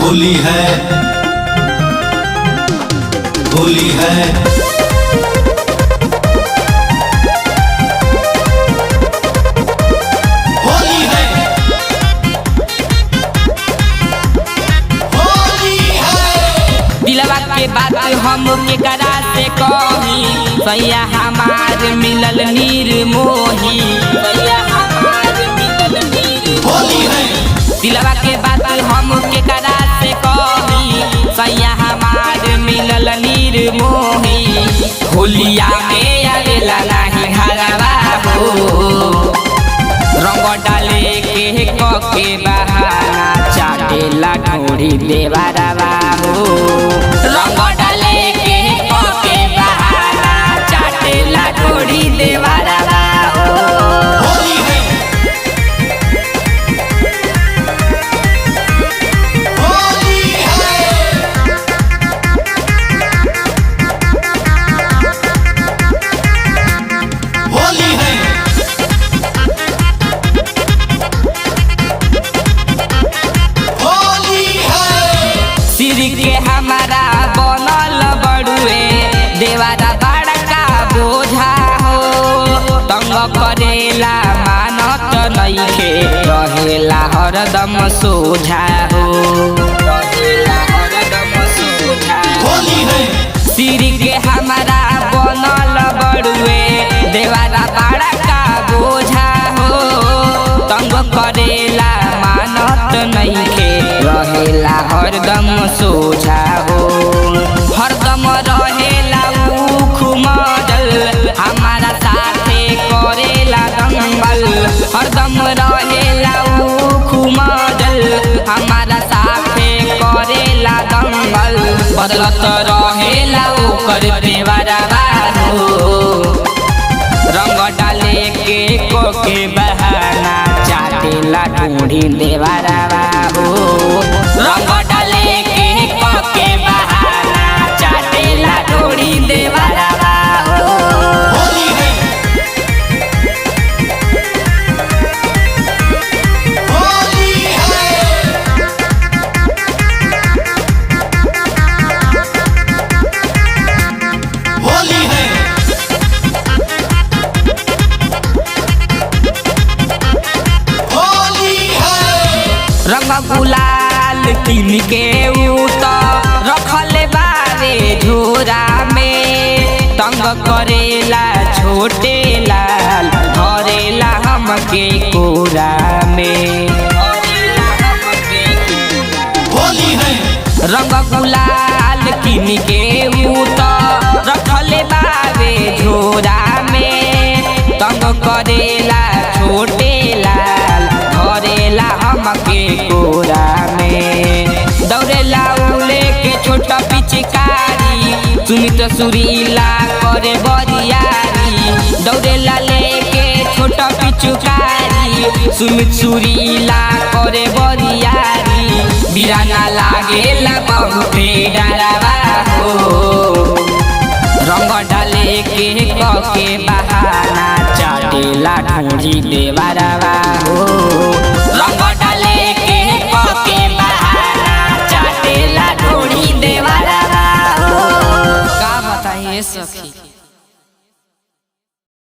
होली है होली है होली है होली है। दिलवा के बात हम केकरा से कही, सैया हमार मिलल निर्मोही, सैया हमार मिलल निर्मोही। होली है दिलवा के बात हम केकरा से कही, सैया हमार मिलल निर्मोही। होलिया में आवेला नाही घरवा हो, रंग डाले के कके बहाना चाटेला ढोरी देवरवा हो। रंग डाले के कके बहाना चाटेला ढोरी देवरवा हो। होली है होली है होली है होली है। सिर के हमारा बनल बड़ुए देवारा बड़का बोझा हो, तंग करेला मानत नइखे रहेला हरदम सोझा हो, रहेला हरदम सोझा। होली है सिर के हमारा बनल बड़ुए देवारा बड़का बोझा हो, तंग करेला मानत नइखे रहेला हरदम सोझा हो। हरदम रहेला ऊ खुमजल हमारा साथे करेला दंगल, हरदम रहेला ऊ खुमजल हमारा साथे करेला दंगल। बदलत रहेला ओकर देवरवा हो, रंग डाले के कोके बहाना चाटेला ढूंढी देवरवा हो। रंग डाले के कोके बहाना चाटेला ढूंढी देवरवा हो। होली है होली है होली है होली है। रंग गुलाल किन के ऊ तो रखले बारे झोरा में, तंग करेला छोटे लाल धरेला हमके कोरा में। होली है रंग गुलाल किन के ऊ तो रखले बारे झोरा में, तंग करेला छोटे लाल धरेला हमके कोरा में। दौड़ेला उले के छोटा पिचकारी सुमित सुरीला करे बरियारी, दौड़ेला लेके छोटा पिचकारी सुमित सुरीला करे बरियारी। बिराना लागेला बहुते डरवा हो, रंग डाले के कके बहाना चाटेला ढूंढी देवरवा हो।